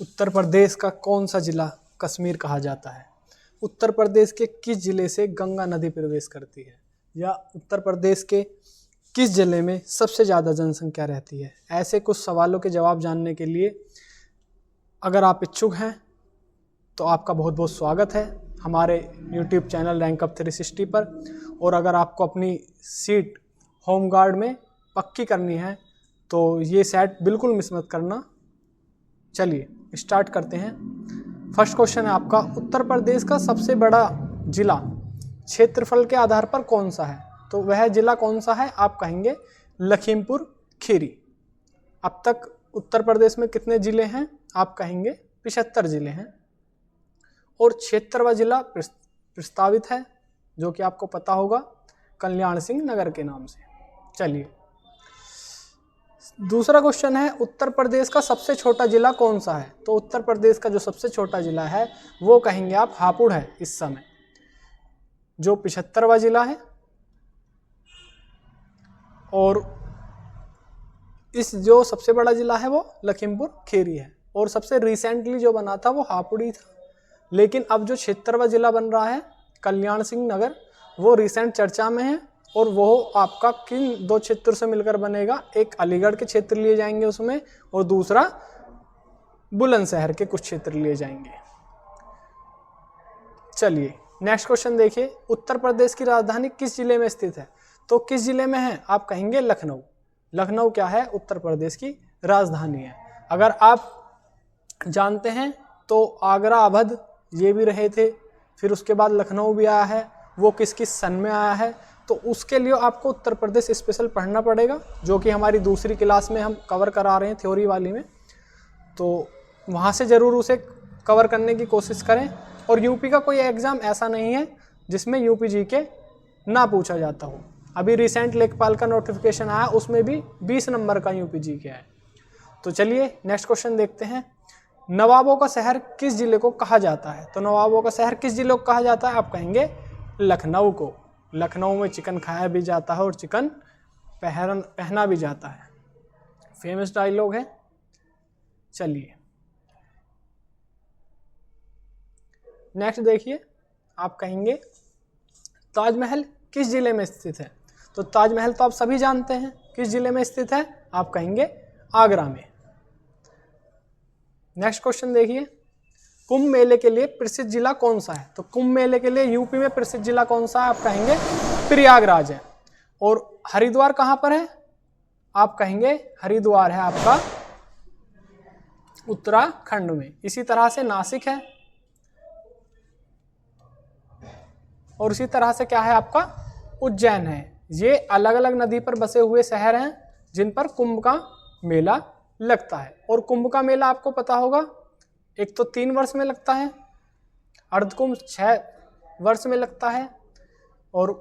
उत्तर प्रदेश का कौन सा जिला कश्मीर कहा जाता है? उत्तर प्रदेश के किस जिले से गंगा नदी प्रवेश करती है? या उत्तर प्रदेश के किस जिले में सबसे ज़्यादा जनसंख्या रहती है? ऐसे कुछ सवालों के जवाब जानने के लिए अगर आप इच्छुक हैं तो आपका बहुत बहुत स्वागत है हमारे YouTube चैनल रैंक अप 360 पर। और अगर आपको अपनी सीट होम गार्ड में पक्की करनी है तो ये सेट बिल्कुल मिस मत करना। चलिए स्टार्ट करते हैं। फर्स्ट क्वेश्चन है आपका, उत्तर प्रदेश का सबसे बड़ा जिला क्षेत्रफल के आधार पर कौन सा है? तो वह जिला कौन सा है? आप कहेंगे लखीमपुर खीरी। अब तक उत्तर प्रदेश में कितने जिले हैं? आप कहेंगे 75 जिले हैं। और 76वां जिला प्रस्तावित है जो कि आपको पता होगा, कल्याण सिंह नगर के नाम से। चलिए दूसरा क्वेश्चन है, उत्तर प्रदेश का सबसे छोटा जिला कौन सा है? तो उत्तर प्रदेश का जो सबसे छोटा जिला है वो कहेंगे आप हापुड़ है इस समय, जो 75वां जिला है। और इस जो सबसे बड़ा जिला है वो लखीमपुर खीरी है। और सबसे रिसेंटली जो बना था वो हापुड़ ही था। लेकिन अब जो 76वां जिला बन रहा है कल्याण सिंह नगर, वो रिसेंट चर्चा में है। और वो आपका किन दो क्षेत्र से मिलकर बनेगा? एक अलीगढ़ के क्षेत्र लिए जाएंगे उसमें, और दूसरा बुलंदशहर के कुछ क्षेत्र लिए जाएंगे। चलिए नेक्स्ट क्वेश्चन देखिए, उत्तर प्रदेश की राजधानी किस जिले में स्थित है? तो किस जिले में है? आप कहेंगे लखनऊ। लखनऊ क्या है? उत्तर प्रदेश की राजधानी है। अगर आप जानते हैं तो आगरा अवध ये भी रहे थे, फिर उसके बाद लखनऊ भी आया है। वो किस किस सन में आया है? तो उसके लिए आपको उत्तर प्रदेश स्पेशल पढ़ना पड़ेगा, जो कि हमारी दूसरी क्लास में हम कवर करा रहे हैं थ्योरी वाली में। तो वहाँ से ज़रूर उसे कवर करने की कोशिश करें। और यूपी का कोई एग्ज़ाम ऐसा नहीं है जिसमें यूपी जीके ना पूछा जाता हो। अभी रिसेंट लेखपाल का नोटिफिकेशन आया, उसमें भी 20 नंबर का यूपी जीके है। तो चलिए नेक्स्ट क्वेश्चन देखते हैं, नवाबों का शहर किस जिले को कहा जाता है? तो नवाबों का शहर किस जिले को कहा जाता है? आप कहेंगे लखनऊ को। लखनऊ में चिकन खाया भी जाता है और चिकन पहना भी जाता है, फेमस डायलॉग है। चलिए नेक्स्ट देखिए, आप कहेंगे ताजमहल किस जिले में स्थित है? तो ताजमहल तो आप सभी जानते हैं किस जिले में स्थित है। आप कहेंगे आगरा में। नेक्स्ट क्वेश्चन देखिए, कुंभ मेले के लिए प्रसिद्ध जिला कौन सा है? तो कुंभ मेले के लिए यूपी में प्रसिद्ध जिला कौन सा है? आप कहेंगे प्रयागराज है। और हरिद्वार कहाँ पर है? आप कहेंगे हरिद्वार है आपका उत्तराखंड में। इसी तरह से नासिक है, और इसी तरह से क्या है आपका उज्जैन है। ये अलग अलग नदी पर बसे हुए शहर हैं जिन पर कुंभ का मेला लगता है। और कुंभ का मेला आपको पता होगा, एक तो 3 वर्ष में लगता है, अर्धकुंभ 6 वर्ष में लगता है, और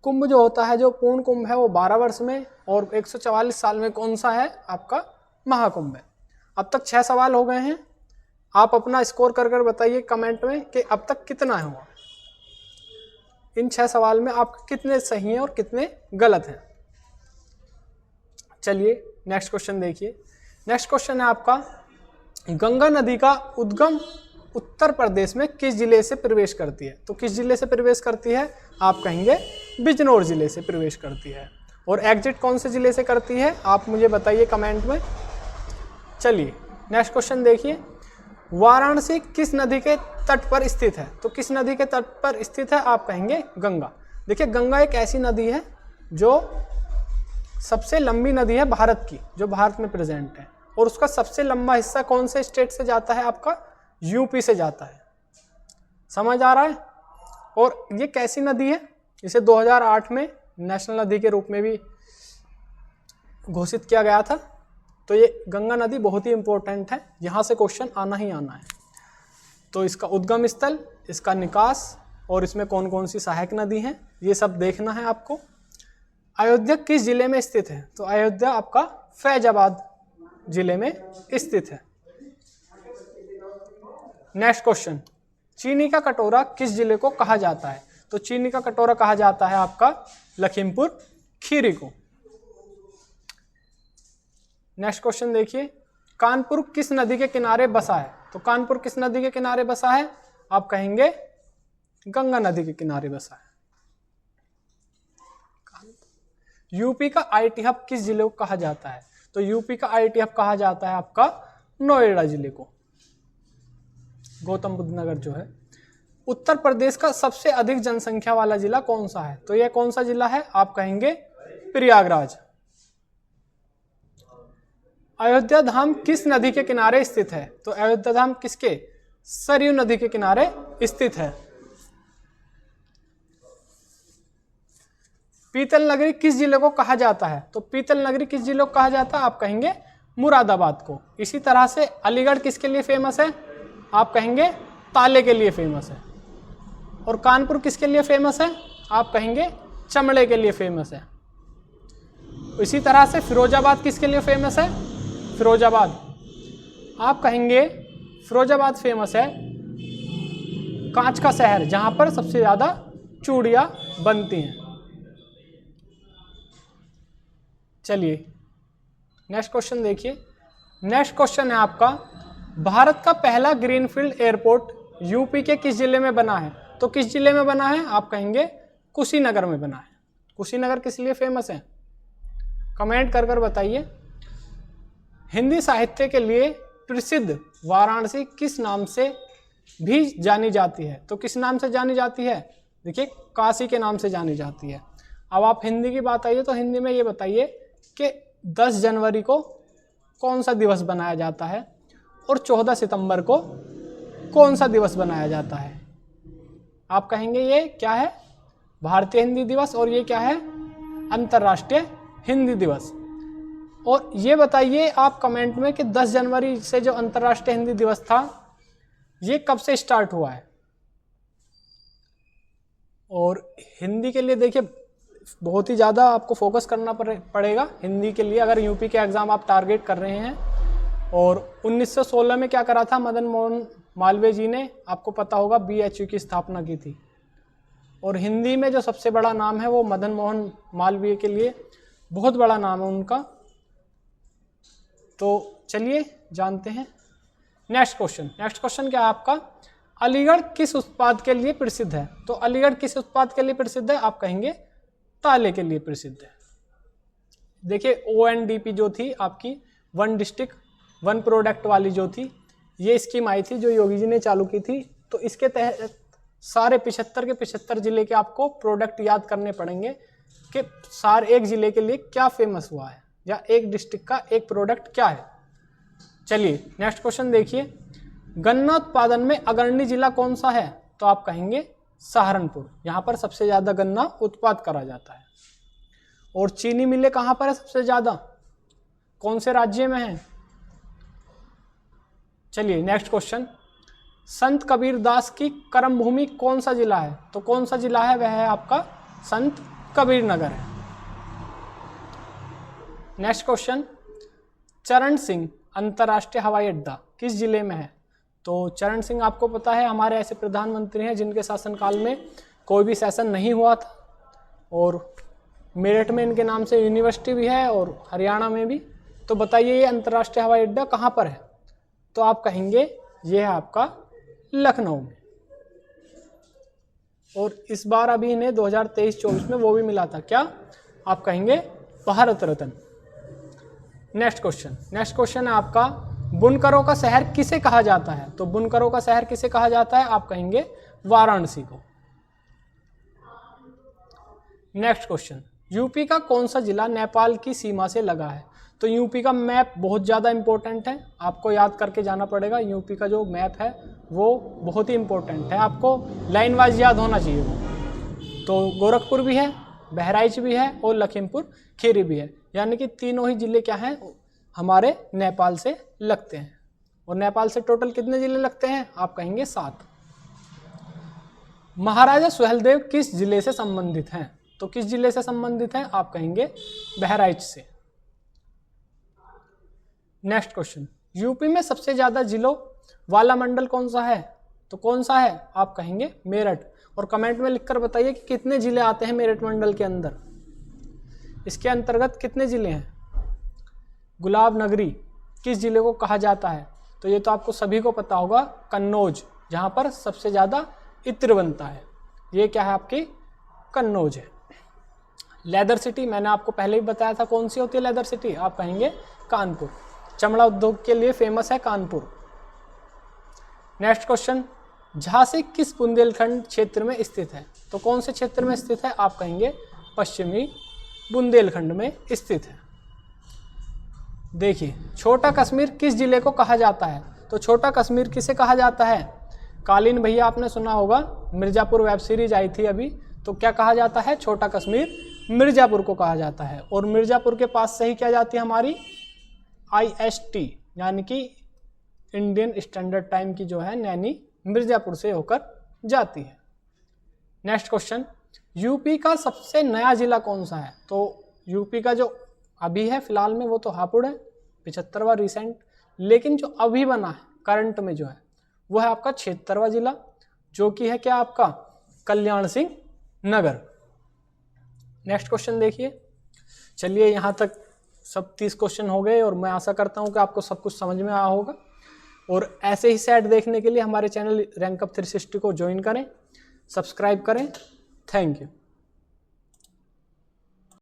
कुंभ जो होता है, जो पूर्ण कुंभ है, वो 12 वर्ष में, और 144 साल में कौन सा है? आपका महाकुंभ है। अब तक 6 सवाल हो गए हैं। आप अपना स्कोर कर बताइए कमेंट में कि अब तक कितना हुआ। इन 6 सवाल में आप कितने सही हैं और कितने गलत हैं। चलिए नेक्स्ट क्वेश्चन देखिए। नेक्स्ट क्वेश्चन है आपका, गंगा नदी का उद्गम उत्तर प्रदेश में किस जिले से प्रवेश करती है? तो किस जिले से प्रवेश करती है? आप कहेंगे बिजनौर जिले से प्रवेश करती है। और एग्जिट कौन से जिले से करती है? आप मुझे बताइए कमेंट में। चलिए नेक्स्ट क्वेश्चन देखिए, वाराणसी किस नदी के तट पर स्थित है? तो किस नदी के तट पर स्थित है? आप कहेंगे गंगा। देखिए गंगा एक ऐसी नदी है जो सबसे लंबी नदी है भारत की, जो भारत में प्रेजेंट है। और उसका सबसे लंबा हिस्सा कौन से स्टेट से जाता है? आपका यूपी से जाता है। समझ आ रहा है? और ये कैसी नदी है? इसे 2008 में नेशनल नदी के रूप में भी घोषित किया गया था। तो ये गंगा नदी बहुत ही इंपॉर्टेंट है, यहाँ से क्वेश्चन आना ही आना है। तो इसका उद्गम स्थल, इसका निकास, और इसमें कौन कौन सी सहायक नदी हैं, ये सब देखना है आपको। अयोध्या किस जिले में स्थित है? तो अयोध्या आपका फैजाबाद जिले में स्थित है। नेक्स्ट क्वेश्चन, चीनी का कटोरा किस जिले को कहा जाता है? तो चीनी का कटोरा कहा जाता है आपका लखीमपुर खीरी को। नेक्स्ट क्वेश्चन देखिए, कानपुर किस नदी के किनारे बसा है? तो कानपुर किस नदी के किनारे बसा है? आप कहेंगे गंगा नदी के किनारे बसा है। यूपी का आईटी हब किस जिले को कहा जाता है? तो यूपी का आईटी हब कहा जाता है आपका नोएडा जिले को, गौतम बुद्ध नगर जो है। उत्तर प्रदेश का सबसे अधिक जनसंख्या वाला जिला कौन सा है? तो यह कौन सा जिला है? आप कहेंगे प्रयागराज। अयोध्या धाम किस नदी के किनारे स्थित है? तो अयोध्या धाम किसके? सरयू नदी के किनारे स्थित है। पीतल नगरी किस जिले को कहा जाता है? तो पीतल नगरी किस जिले को कहा जाता है? आप कहेंगे मुरादाबाद को। इसी तरह से अलीगढ़ किसके लिए फेमस है? आप कहेंगे ताले के लिए फेमस है। और कानपुर किसके लिए फेमस है? आप कहेंगे चमड़े के लिए फेमस है। इसी तरह से फिरोजाबाद किसके लिए फेमस है? फिरोजाबाद, आप कहेंगे फिरोजाबाद फेमस है कांच का शहर, जहां पर सबसे ज्यादा चूड़ियां बनती हैं। चलिए नेक्स्ट क्वेश्चन देखिए। नेक्स्ट क्वेश्चन है आपका, भारत का पहला ग्रीनफील्ड एयरपोर्ट यूपी के किस जिले में बना है? तो किस जिले में बना है? आप कहेंगे कुशीनगर में बना है। कुशीनगर किस लिए फेमस है? कमेंट कर कर बताइए। हिंदी साहित्य के लिए प्रसिद्ध वाराणसी किस नाम से भी जानी जाती है? तो किस नाम से जानी जाती है? देखिए काशी के नाम से जानी जाती है। अब आप हिंदी की बात आइए तो हिंदी में ये बताइए कि 10 जनवरी को कौन सा दिवस बनाया जाता है और 14 सितंबर को कौन सा दिवस बनाया जाता है? आप कहेंगे ये क्या है? भारतीय हिंदी दिवस, और ये क्या है? अंतर्राष्ट्रीय हिंदी दिवस। और ये बताइए आप कमेंट में कि 10 जनवरी से जो अंतर्राष्ट्रीय हिंदी दिवस था ये कब से स्टार्ट हुआ है? और हिंदी के लिए देखिए बहुत ही ज़्यादा आपको फोकस करना पड़ेगा हिंदी के लिए, अगर यूपी के एग्ज़ाम आप टारगेट कर रहे हैं। और 1916 में क्या करा था मदन मोहन मालवीय जी ने? आपको पता होगा BHU की स्थापना की थी। और हिंदी में जो सबसे बड़ा नाम है वो मदन मोहन मालवीय के लिए बहुत बड़ा नाम है उनका। तो चलिए जानते हैं नेक्स्ट क्वेश्चन। नेक्स्ट क्वेश्चन क्या है आपका, अलीगढ़ किस उत्पाद के लिए प्रसिद्ध है? तो अलीगढ़ किस उत्पाद के लिए प्रसिद्ध है? आप कहेंगे ताले के लिए प्रसिद्ध है। देखिए ONDP जो थी आपकी, वन डिस्ट्रिक्ट वन प्रोडक्ट वाली जो थी, ये स्कीम आई थी जो योगी जी ने चालू की थी। तो इसके तहत सारे 75 के 75 जिले के आपको प्रोडक्ट याद करने पड़ेंगे कि सारे एक जिले के लिए क्या फेमस हुआ है या एक डिस्ट्रिक्ट का एक प्रोडक्ट क्या है। चलिए नेक्स्ट क्वेश्चन देखिए, गन्ना उत्पादन में अग्रणी जिला कौन सा है? तो आप कहेंगे सहारनपुर, यहाँ पर सबसे ज़्यादा गन्ना उत्पाद करा जाता है। और चीनी मिलें कहाँ पर है सबसे ज़्यादा? कौन से राज्य में है? चलिए नेक्स्ट क्वेश्चन, संत कबीर दास की कर्म भूमि कौन सा जिला है? तो कौन सा जिला है? वह है आपका संत कबीर नगर है। नेक्स्ट क्वेश्चन, चरण सिंह अंतर्राष्ट्रीय हवाई अड्डा किस जिले में है? तो चरण सिंह आपको पता है हमारे ऐसे प्रधानमंत्री हैं जिनके शासनकाल में कोई भी सेशन नहीं हुआ था, और मेरठ में इनके नाम से यूनिवर्सिटी भी है और हरियाणा में भी। तो बताइए ये अंतर्राष्ट्रीय हवाई अड्डा कहाँ पर है? तो आप कहेंगे ये है आपका लखनऊ में। और इस बार अभी इन्हें 2023-24 में वो भी मिला था, क्या? आप कहेंगे भारत रत्न। नेक्स्ट क्वेश्चन है आपका, बुनकरों का शहर किसे कहा जाता है? तो बुनकरों का शहर किसे कहा जाता है? आप कहेंगे वाराणसी को। नेक्स्ट क्वेश्चन, यूपी का कौन सा जिला नेपाल की सीमा से लगा है? तो यूपी का मैप बहुत ज़्यादा इंपॉर्टेंट है, आपको याद करके जाना पड़ेगा। यूपी का जो मैप है वो बहुत ही इंपॉर्टेंट है, आपको लाइन वाइज याद होना चाहिए वो। तो गोरखपुर भी है, बहराइच भी है और लखीमपुर खीरी भी है, यानी कि तीनों ही जिले क्या हैं हमारे नेपाल से लगते हैं। और नेपाल से टोटल कितने जिले लगते हैं? आप कहेंगे 7। महाराजा सुहेलदेव किस जिले से संबंधित हैं? तो किस जिले से संबंधित हैं? आप कहेंगे बहराइच से। नेक्स्ट क्वेश्चन, यूपी में सबसे ज्यादा जिलों वाला मंडल कौन सा है? तो कौन सा है? आप कहेंगे मेरठ। और कमेंट में लिखकर बताइए कि कितने जिले आते हैं मेरठ मंडल के अंदर। इसके अंतर्गत कितने जिले हैं? गुलाब नगरी, किस जिले को कहा जाता है? तो ये तो आपको सभी को पता होगा, कन्नौज, जहाँ पर सबसे ज़्यादा इत्र बनता है। ये क्या है आपकी? कन्नौज है। लेदर सिटी मैंने आपको पहले ही बताया था, कौन सी होती है लेदर सिटी? आप कहेंगे कानपुर। चमड़ा उद्योग के लिए फेमस है कानपुर। नेक्स्ट क्वेश्चन, झांसी किस बुंदेलखंड क्षेत्र में स्थित है? तो कौन से क्षेत्र में स्थित है? आप कहेंगे पश्चिमी बुंदेलखंड में स्थित है। देखिए, छोटा कश्मीर किस जिले को कहा जाता है? तो छोटा कश्मीर किसे कहा जाता है? कालीन भैया आपने सुना होगा, मिर्ज़ापुर वेब सीरीज आई थी अभी, तो क्या कहा जाता है? छोटा कश्मीर मिर्ज़ापुर को कहा जाता है। और मिर्ज़ापुर के पास से ही क्या जाती है हमारी IST, यानी कि इंडियन स्टैंडर्ड टाइम की जो है नैनी, मिर्ज़ापुर से होकर जाती है। नेक्स्ट क्वेश्चन, यूपी का सबसे नया जिला कौन सा है? तो यूपी का जो अभी है फिलहाल में वो तो हापुड़ है, 75वां रिसेंट, लेकिन जो अभी बना है करंट में जो है वो है आपका 76वां जिला, जो कि है क्या आपका? कल्याण सिंह नगर। नेक्स्ट क्वेश्चन देखिए। चलिए, यहाँ तक सब 30 क्वेश्चन हो गए और मैं आशा करता हूँ कि आपको सब कुछ समझ में आया होगा। और ऐसे ही सेट देखने के लिए हमारे चैनल रैंक अप 360 को ज्वाइन करें, सब्सक्राइब करें। Thank you.